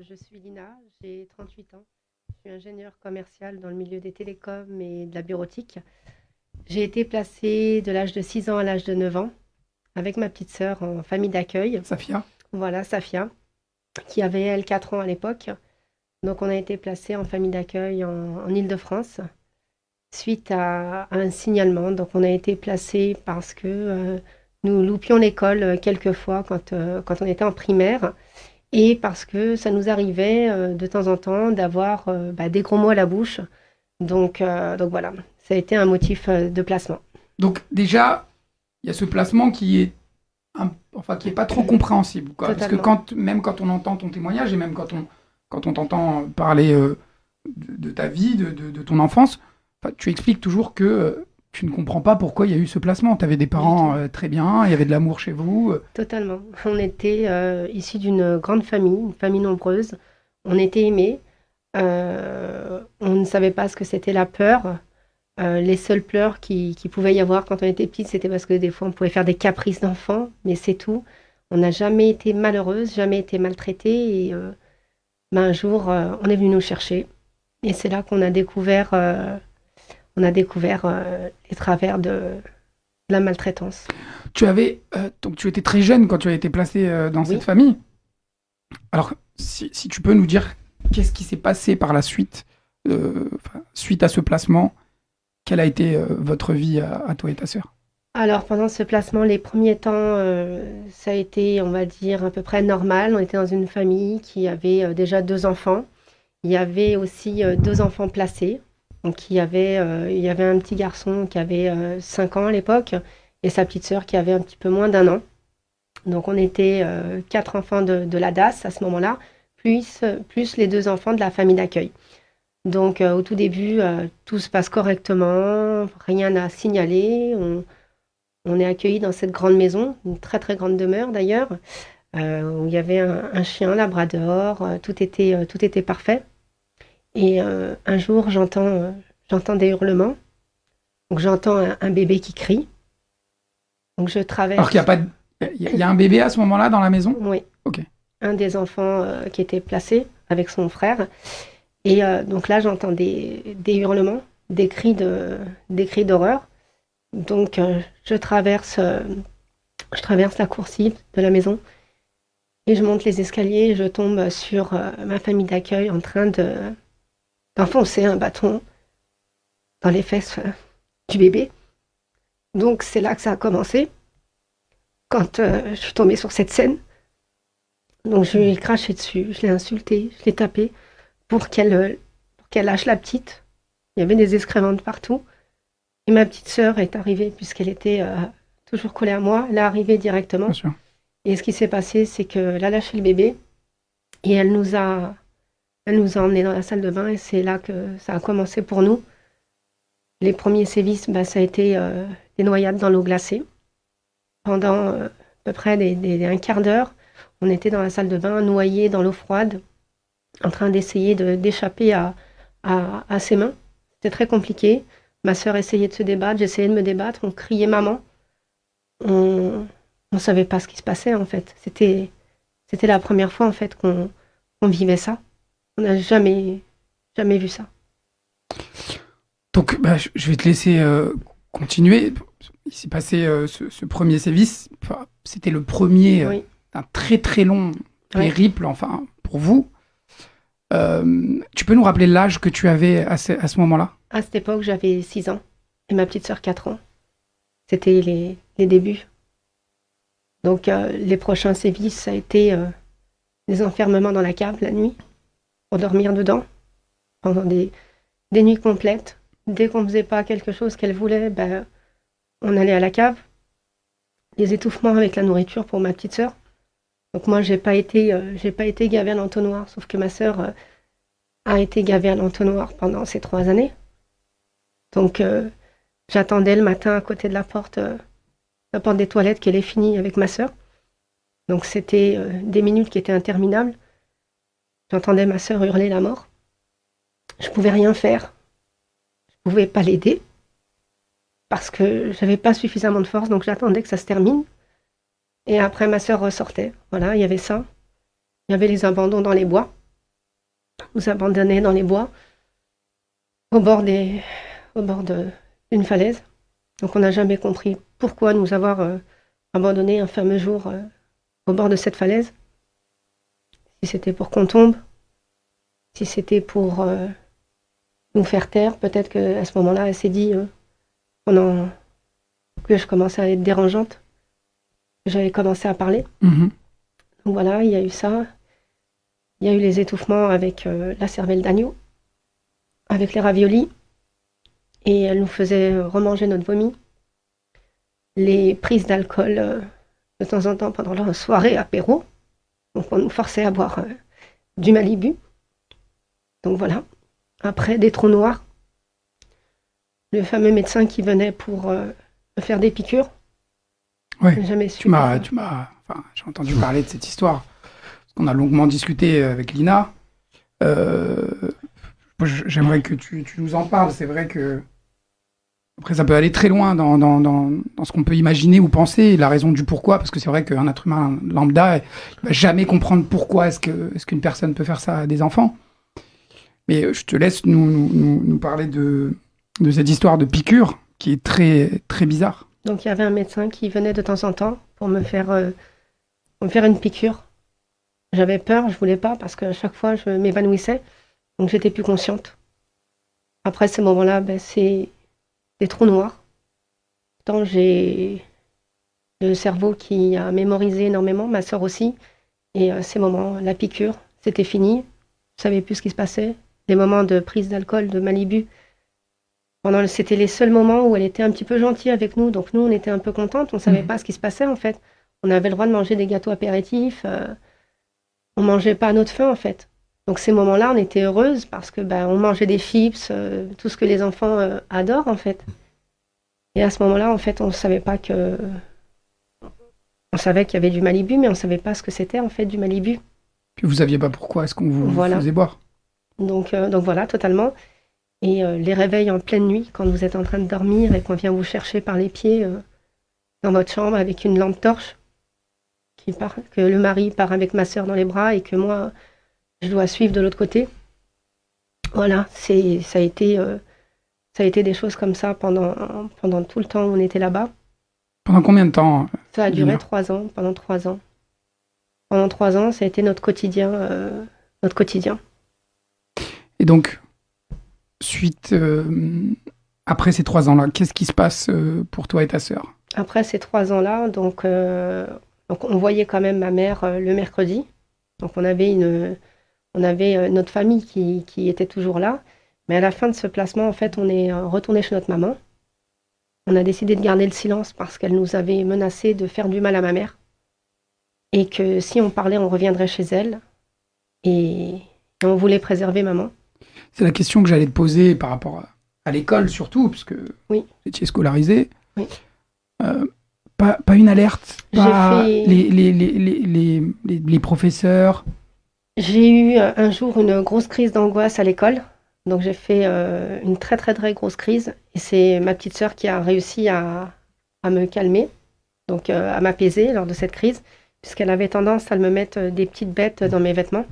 Je suis Lina, j'ai 38 ans. Je suis ingénieure commerciale dans le milieu des télécoms et de la bureautique. J'ai été placée de l'âge de 6 ans à l'âge de 9 ans avec ma petite sœur en famille d'accueil. Safia? Voilà, Safia, qui avait elle 4 ans à l'époque. Donc on a été placé en famille d'accueil en Île-de-France suite à un signalement. Donc on a été placé parce que nous loupions l'école quelquefois quand on était en primaire. Et parce que ça nous arrivait de temps en temps d'avoir des gros mots à la bouche. Donc voilà, ça a été un motif de placement. Donc déjà, il y a ce placement qui est, enfin, qui est pas trop compréhensible, quoi. Parce que Totalement. même quand on entend ton témoignage et même quand on t'entend parler de ta vie, de ton enfance, enfin, tu expliques toujours que tu ne comprends pas pourquoi il y a eu ce placement. Tu avais des Du parents tout. très bien, il y avait de l'amour chez vous. Totalement. On était issus d'une grande famille, une famille nombreuse. On était aimés. On ne savait pas ce que c'était la peur. Les seuls pleurs qui pouvait y avoir quand on était petite, c'était parce que des fois on pouvait faire des caprices d'enfants, mais c'est tout. On n'a jamais été malheureuse, jamais été maltraitée. Et un jour, on est venu nous chercher. Et c'est là qu'on a découvert, les travers de la maltraitance. Donc tu étais très jeune quand tu as été placé dans cette Oui. famille. Alors, si tu peux nous dire qu'est-ce qui s'est passé par la suite, enfin, suite à ce placement, quelle a été votre vie à toi et ta sœur? Alors pendant ce placement, les premiers temps, ça a été, on va dire, à peu près normal. On était dans une famille qui avait déjà deux enfants. Il y avait aussi deux enfants placés. Donc il y avait un petit garçon qui avait 5 ans à l'époque et sa petite sœur qui avait un petit peu moins d'un an. Donc on était quatre enfants de la DAS à ce moment-là, plus les deux enfants de la famille d'accueil. Donc au tout début, tout se passe correctement, rien à signaler. On est accueillis dans cette grande maison, une très très grande demeure d'ailleurs, où il y avait un chien, un labrador, tout était parfait. Et un jour, j'entends des hurlements. Donc j'entends un bébé qui crie. Donc je Alors qu'il n'y a traverse, pas de- il y a un bébé à ce moment-là dans la maison? oui, Ok. un des enfants qui était placé avec son frère. Et donc là, j'entends des hurlements, des cris d'horreur. Donc je traverse la coursive de la maison et je monte les escaliers et je tombe sur ma famille d'accueil en train d'enfoncer un bâton dans les fesses du bébé. Donc c'est là que ça a commencé, quand je suis tombée sur cette scène. Donc je lui ai craché dessus, je l'ai insultée, je l'ai tapée pour qu'elle lâche la petite. Il y avait des excréments de partout. Et ma petite sœur est arrivée, puisqu'elle était toujours collée à moi, elle est arrivée Bien directement. sûr. Et ce qui s'est passé, c'est qu'elle a lâché le bébé et elle nous a emmenés dans la salle de bain et c'est là que ça a commencé pour nous. Les premiers sévices, ça a été des noyades dans l'eau glacée. Pendant à peu près un quart d'heure, on était dans la salle de bain, noyés dans l'eau froide, en train d'essayer d'échapper à ses mains. C'était très compliqué. Ma sœur essayait de se débattre, j'essayais de me débattre, on criait maman. On ne savait pas ce qui se passait en fait. C'était la première fois en fait qu'on vivait ça. On n'a jamais vu ça. Donc, je vais te laisser continuer. Il s'est passé ce premier sévice. Enfin, c'était le premier Oui, d'un très très long oui. périple, enfin, pour vous. Tu peux nous rappeler l'âge que tu avais à ce moment-là? À cette époque, j'avais 6 ans et ma petite sœur 4 ans. C'était les débuts. Donc les prochains sévices, ça a été des enfermements dans la cave la nuit pour dormir dedans pendant des nuits complètes. Dès qu'on ne faisait pas quelque chose qu'elle voulait, on allait à la cave. Les étouffements avec la nourriture pour ma petite sœur. Donc moi, j'ai pas été gavée à l'entonnoir, sauf que ma sœur a été gavée à l'entonnoir pendant ces 3 années. Donc j'attendais le matin à côté de la porte des toilettes qu'elle ait fini avec ma sœur. Donc c'était des minutes qui étaient interminables. J'entendais ma sœur hurler la mort. Je pouvais rien faire. Je pouvais pas l'aider parce que j'avais pas suffisamment de force, donc j'attendais que ça se termine. Et après, ma sœur ressortait. Voilà, il y avait ça. Il y avait les abandons dans les bois. nous abandonner dans les bois, au bord d'une falaise. Donc on n'a jamais compris pourquoi nous avoir abandonnés un fameux jour au bord de cette falaise. Si c'était pour qu'on tombe, si c'était pour nous faire taire, peut-être qu'à ce moment-là, elle s'est dit pendant que je commençais à être dérangeante, que j'avais commencé à parler. Mhm. Donc voilà, il y a eu ça. Il y a eu les étouffements avec la cervelle d'agneau, avec les raviolis, et elle nous faisait remanger notre vomi. Les prises d'alcool de temps en temps pendant la soirée apéro. Donc on nous forçait à boire du Malibu. Donc voilà. Après, des trous noirs. Le fameux médecin qui venait pour me faire des piqûres. Ouais. J'ai jamais su. J'ai entendu parler de cette histoire. Parce qu'on a longuement discuté avec Lina. J'aimerais que tu nous en parles. C'est vrai que après, ça peut aller très loin dans ce qu'on peut imaginer ou penser, et la raison du pourquoi, parce que c'est vrai qu'un être humain lambda, il va jamais comprendre pourquoi est-ce qu'une personne peut faire ça à des enfants. Mais je te laisse nous parler de cette histoire de piqûre qui est très, très bizarre. Donc il y avait un médecin qui venait de temps en temps pour me faire une piqûre. J'avais peur, je voulais pas, parce qu'à chaque fois, je m'évanouissais. Donc j'étais plus consciente. Après ces moments-là, c'est des trous noirs. Tant j'ai le cerveau qui a mémorisé énormément, ma sœur aussi. Et ces moments, la piqûre, c'était fini. Je savais plus ce qui se passait. Les moments de prise d'alcool, de Malibu, c'était les seuls moments où elle était un petit peu gentille avec nous. Donc nous, on était un peu contentes. On savait pas ce qui se passait en fait. On avait le droit de manger des gâteaux apéritifs. On mangeait pas à notre faim en fait. Donc ces moments-là, on était heureuses parce que on mangeait des chips, tout ce que les enfants adorent en fait. Et à ce moment-là, en fait, on savait pas que... On savait qu'il y avait du Malibu, mais on savait pas ce que c'était en fait du Malibu. Puis vous saviez pas pourquoi est-ce qu'on vous faisait boire. Donc voilà, totalement. Et les réveils en pleine nuit, quand vous êtes en train de dormir et qu'on vient vous chercher par les pieds dans votre chambre avec une lampe torche, que le mari part avec ma sœur dans les bras et que moi, je dois suivre de l'autre côté. Voilà, ça a été des choses comme ça pendant tout le temps où on était là-bas. Pendant combien de temps Ça a duré 3 ans, pendant 3 ans. Pendant 3 ans, ça a été notre quotidien. Et donc, après ces 3 ans-là, qu'est-ce qui se passe pour toi et ta sœur? Après ces 3 ans-là, donc on voyait quand même ma mère le mercredi. Donc on avait notre famille qui était toujours là. Mais à la fin de ce placement, en fait, on est retourné chez notre maman. On a décidé de garder le silence parce qu'elle nous avait menacé de faire du mal à ma mère. Et que si on parlait, on reviendrait chez elle. Et on voulait préserver maman. C'est la question que j'allais te poser par rapport à l'école surtout, puisque oui. Vous étiez scolarisé. Oui. Pas une alerte, pas fait... les professeurs. J'ai eu un jour une grosse crise d'angoisse à l'école. Donc j'ai fait une très très très grosse crise. Et c'est ma petite sœur qui a réussi à me calmer, donc à m'apaiser lors de cette crise, puisqu'elle avait tendance à me mettre des petites bêtes dans mes vêtements.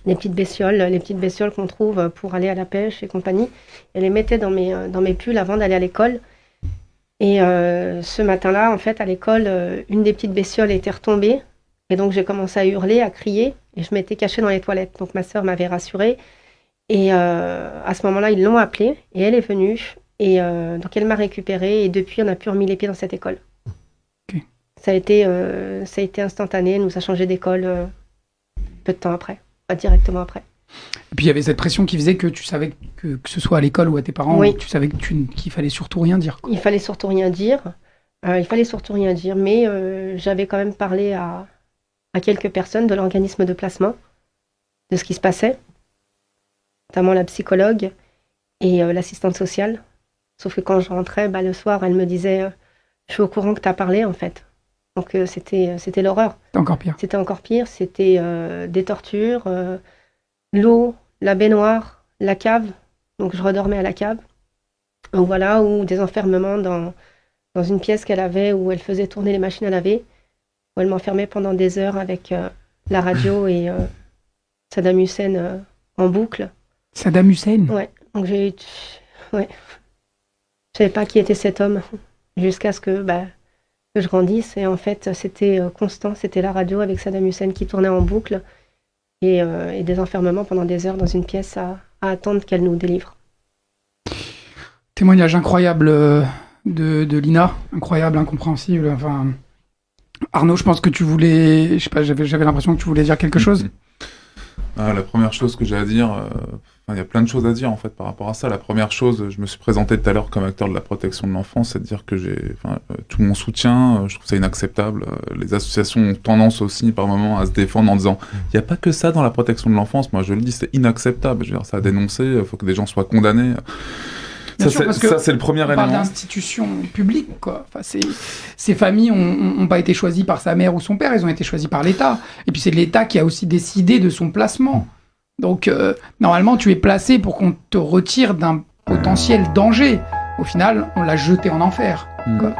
Les petites bestioles qu'on trouve pour aller à la pêche et compagnie. Elle les mettait dans mes pulls avant d'aller à l'école. Et ce matin-là, en fait, à l'école, une des petites bestioles était retombée. Et donc, j'ai commencé à hurler, à crier. Et je m'étais cachée dans les toilettes. Donc, ma sœur m'avait rassurée. Et à ce moment-là, ils l'ont appelée. Et elle est venue. Et donc, elle m'a récupérée. Et depuis, on n'a plus remis les pieds dans cette école. Okay. Ça a été instantané. Elle nous a changé d'école peu de temps après. Pas directement après. Et puis il y avait cette pression qui faisait que tu savais que ce soit à l'école ou à tes parents, oui. Tu savais qu'il fallait surtout rien dire. Il fallait surtout rien dire. Mais j'avais quand même parlé à quelques personnes de l'organisme de placement, de ce qui se passait, notamment la psychologue et l'assistante sociale. Sauf que quand je rentrais, le soir, elle me disait je suis au courant que tu as parlé en fait. Donc c'était l'horreur. C'était encore pire. C'était encore pire. C'était des tortures, l'eau, la baignoire, la cave. Donc je redormais à la cave. Donc voilà, ou des enfermements dans une pièce qu'elle avait où elle faisait tourner les machines à laver, où elle m'enfermait pendant des heures avec la radio et Saddam Hussein en boucle. Saddam Hussein. Ouais, donc ouais. Je savais pas qui était cet homme jusqu'à ce que je grandisse. Et en fait, c'était constant. C'était la radio avec Saddam Hussein qui tournait en boucle et des enfermements pendant des heures dans une pièce à attendre qu'elle nous délivre. Témoignage incroyable de Lina, incroyable, incompréhensible. Enfin, Arnaud, je pense que tu voulais, je sais pas, j'avais l'impression que tu voulais dire quelque chose. La première chose que j'ai à dire, il y a plein de choses à dire en fait par rapport à ça. La première chose, je me suis présenté tout à l'heure comme acteur de la protection de l'enfance, c'est de dire que j'ai tout mon soutien, je trouve ça inacceptable. Les associations ont tendance aussi par moments à se défendre en disant il n'y a pas que ça dans la protection de l'enfance. Moi je le dis, c'est inacceptable. Je veux dire, ça a dénoncé, il faut que des gens soient condamnés. Ça, c'est le premier élément. On parle d'institutions publiques, quoi. Enfin, ces familles n'ont pas été choisies par sa mère ou son père, elles ont été choisies par l'État. Et puis c'est l'État qui a aussi décidé de son placement. Donc normalement, tu es placé pour qu'on te retire d'un potentiel danger. Au final, on l'a jeté en enfer. Quoi.